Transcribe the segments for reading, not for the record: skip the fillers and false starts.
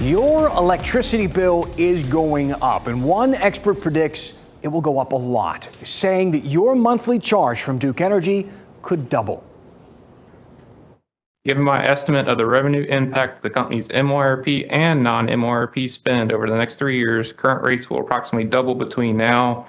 Your electricity bill is going up, and one expert predicts it will go up a lot, saying that your monthly charge from Duke Energy could double. Given my estimate of the revenue impact of the company's MYRP and non-MYRP spend over the next 3 years, current rates will approximately double between now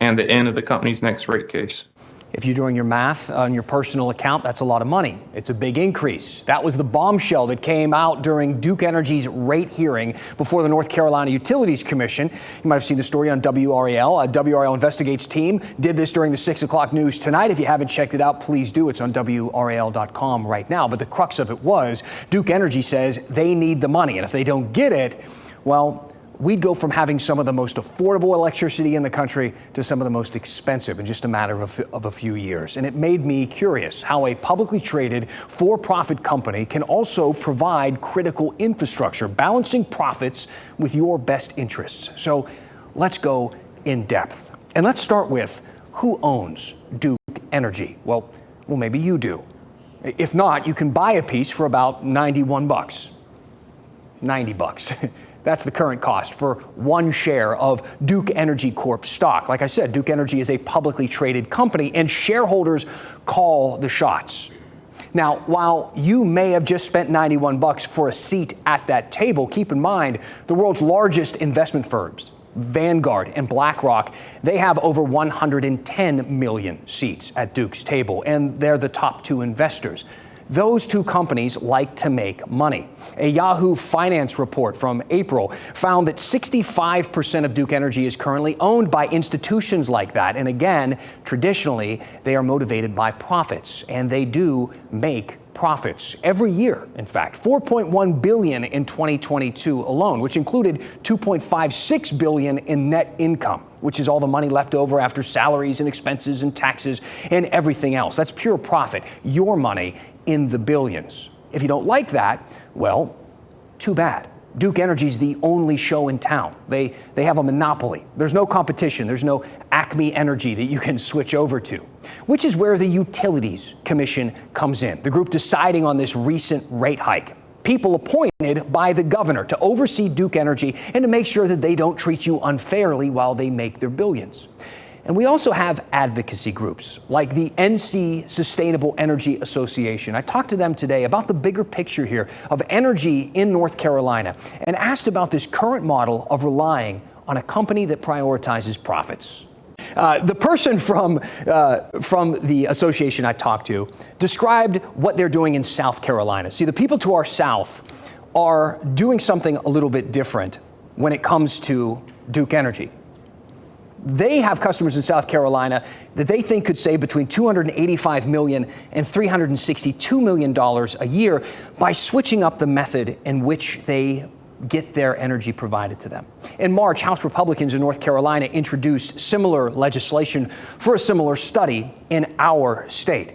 and the end of the company's next rate case. If you're doing your math on your personal account, that's a lot of money. It's a big increase. That was the bombshell that came out during Duke Energy's rate hearing before the North Carolina Utilities Commission. You might have seen the story on WRAL. A WRAL Investigates team did this during the 6 o'clock news tonight. If you haven't checked it out, please do. It's on WRAL.com right now. But the crux of it was Duke Energy says they need the money. And if they don't get it, well, we'd go from having some of the most affordable electricity in the country to some of the most expensive in just a matter of a few years. And it made me curious how a publicly traded for-profit company can also provide critical infrastructure, balancing profits with your best interests. So let's go in depth. And let's start with who owns Duke Energy? Well, maybe you do. If not, you can buy a piece for about $91. $90. That's the current cost for one share of Duke Energy Corp stock. Like I said, Duke Energy is a publicly traded company, and shareholders call the shots. Now, while you may have just spent $91 for a seat at that table, keep in mind the world's largest investment firms, Vanguard and BlackRock, they have over 110 million seats at Duke's table, and they're the top two investors. Those two companies like to make money. A Yahoo Finance report from April found that 65% of Duke Energy is currently owned by institutions like that. And again, traditionally, they are motivated by profits, and they do make profits every year. In fact, $4.1 billion in 2022 alone, which included $2.56 billion in net income, which is all the money left over after salaries and expenses and taxes and everything else. That's pure profit, your money in the billions. If you don't like that, well, too bad. Duke Energy's the only show in town. They have a monopoly. There's no competition. There's no Acme Energy that you can switch over to, which is where the Utilities Commission comes in, the group deciding on this recent rate hike. People appointed by the governor to oversee Duke Energy and to make sure that they don't treat you unfairly while they make their billions. And we also have advocacy groups like the NC Sustainable Energy Association. I talked to them today about the bigger picture here of energy in North Carolina and asked about this current model of relying on a company that prioritizes profits. The person from the association I talked to described what they're doing in South Carolina. See, the people to our south are doing something a little bit different when it comes to Duke Energy. They have customers in South Carolina that they think could save between $285 million and $362 million a year by switching up the method in which they get their energy provided to them. In March, House Republicans in North Carolina introduced similar legislation for a similar study in our state,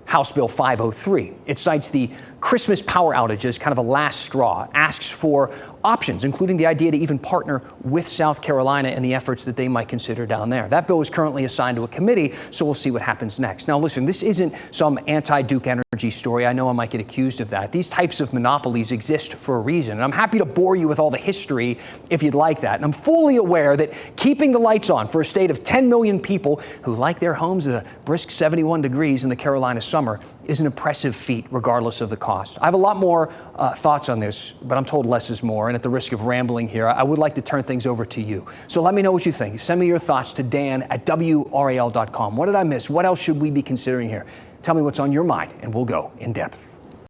House Bill 503. It cites the Christmas power outage as kind of a last straw, asks for options, including the idea to even partner with South Carolina in the efforts that they might consider down there. That bill is currently assigned to a committee, so we'll see what happens next. Now, listen, this isn't some anti-Duke Energy story. I know I might get accused of that. These types of monopolies exist for a reason, and I'm happy to bore you with all the history if you'd like that. And I'm fully aware that keeping the lights on for a state of 10 million people who like their homes at a brisk 71 degrees in the Carolina summer is an impressive feat, regardless of the cost. I have a lot more thoughts on this, but I'm told less is more. And at the risk of rambling here, I would like to turn things over to you. So let me know what you think. Send me your thoughts to Dan@WRAL.com. What did I miss? What else should we be considering here? Tell me what's on your mind, and we'll go in depth.